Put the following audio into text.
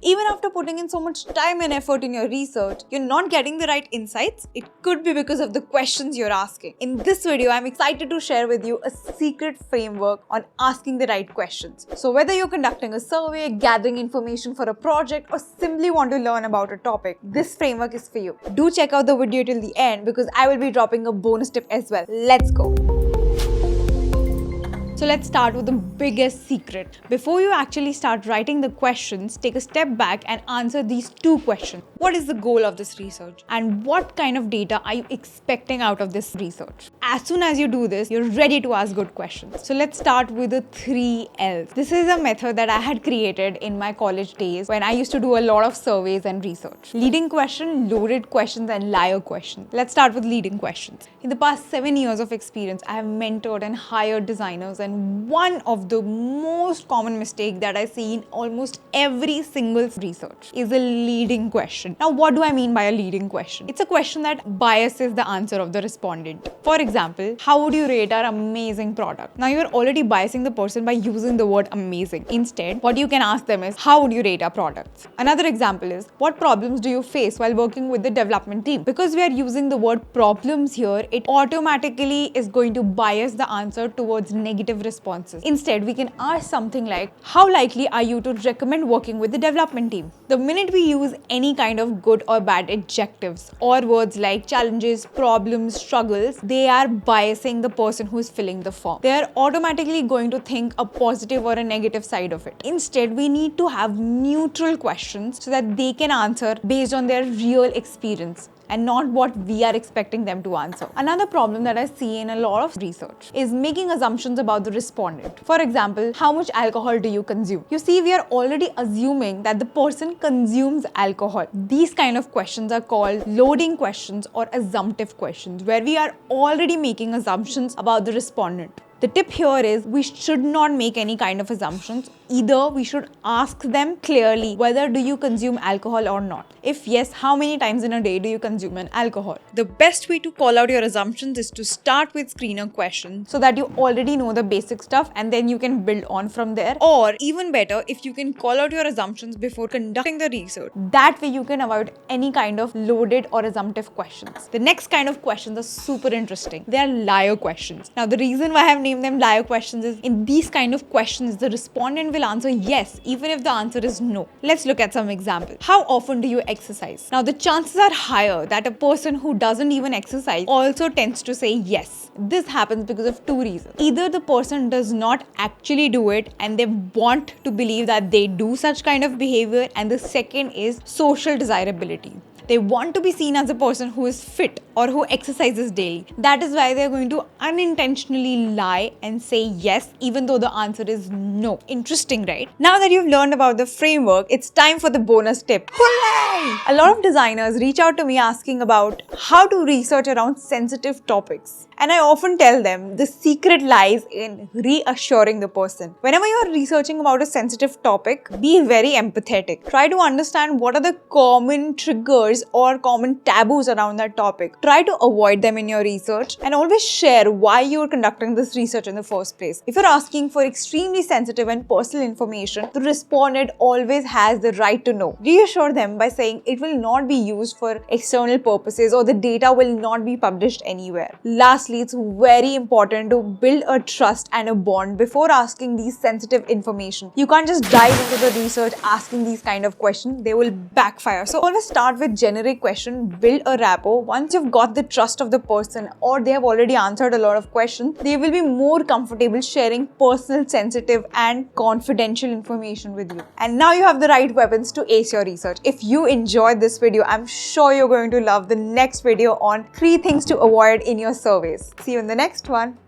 Even after putting in so much time and effort in your research, you're not getting the right insights. It could be because of the questions you're asking. In this video, I'm excited to share with you a secret framework on asking the right questions. So whether you're conducting a survey, gathering information for a project, or simply want to learn about a topic, this framework is for you. Do check out the video till the end because I will be dropping a bonus tip as well. Let's go. So let's start with the biggest secret. Before you actually start writing the questions, take a step back and answer these two questions. What is the goal of this research? And what kind of data are you expecting out of this research? As soon as you do this, you're ready to ask good questions. So let's start with the 3 L's. This is a method that I had created in my college days when I used to do a lot of surveys and research. Leading question, loaded questions, and liar questions. Let's start with leading questions. In the past 7 years of experience, I have mentored and hired designers, and one of the most common mistakes that I see in almost every single research is a leading question. Now, what do I mean by a leading question? It's a question that biases the answer of the respondent. For example, how would you rate our amazing product? Now, you're already biasing the person by using the word amazing. Instead, what you can ask them is, how would you rate our products? Another example is, what problems do you face while working with the development team? Because we are using the word problems here, it automatically is going to bias the answer towards negative responses. Instead, we can ask something like, how likely are you to recommend working with the development team? The minute we use any kind of good or bad adjectives or words like challenges, problems, struggles, they are biasing the person who is filling the form. They are automatically going to think a positive or a negative side of it. Instead, we need to have neutral questions so that they can answer based on their real experience and not what we are expecting them to answer. Another problem that I see in a lot of research is making assumptions about the respondent. For example, how much alcohol do you consume? You see, we are already assuming that the person consumes alcohol. These kind of questions are called loading questions or assumptive questions, where we are already making assumptions about the respondent. The tip here is we should not make any kind of assumptions. Either we should ask them clearly whether do you consume alcohol or not. If yes, how many times in a day do you consume an alcohol? The best way to call out your assumptions is to start with screener questions so that you already know the basic stuff and then you can build on from there. Or even better, if you can call out your assumptions before conducting the research. That way you can avoid any kind of loaded or assumptive questions. The next kind of questions are super interesting. They are liar questions. Now, the reason why I have named them liar questions is in these kind of questions, the respondent will answer yes, even if the answer is no. Let's look at some examples. How often do you exercise? Now, the chances are higher that a person who doesn't even exercise also tends to say yes. This happens because of two reasons. Either the person does not actually do it and they want to believe that they do such kind of behavior, and the second is social desirability. They want to be seen as a person who is fit or who exercises daily. That is why they're going to unintentionally lie and say yes, even though the answer is no. Interesting, right? Now that you've learned about the framework, it's time for the bonus tip. Hooray! A lot of designers reach out to me asking about how to research around sensitive topics. And I often tell them the secret lies in reassuring the person. Whenever you're researching about a sensitive topic, be very empathetic. Try to understand what are the common triggers or common taboos around that topic. Try to avoid them in your research and always share why you're conducting this research in the first place. If you're asking for extremely sensitive and personal information, the respondent always has the right to know. Reassure them by saying it will not be used for external purposes or the data will not be published anywhere. Lastly, it's very important to build a trust and a bond before asking these sensitive information. You can't just dive into the research asking these kind of questions. They will backfire. So always start with generic question, build a rapport. Once you've got the trust of the person or they have already answered a lot of questions, they will be more comfortable sharing personal, sensitive and confidential information with you. And now you have the right weapons to ace your research. If you enjoyed this video, I'm sure you're going to love the next video on 3 things to avoid in your surveys. See you in the next one.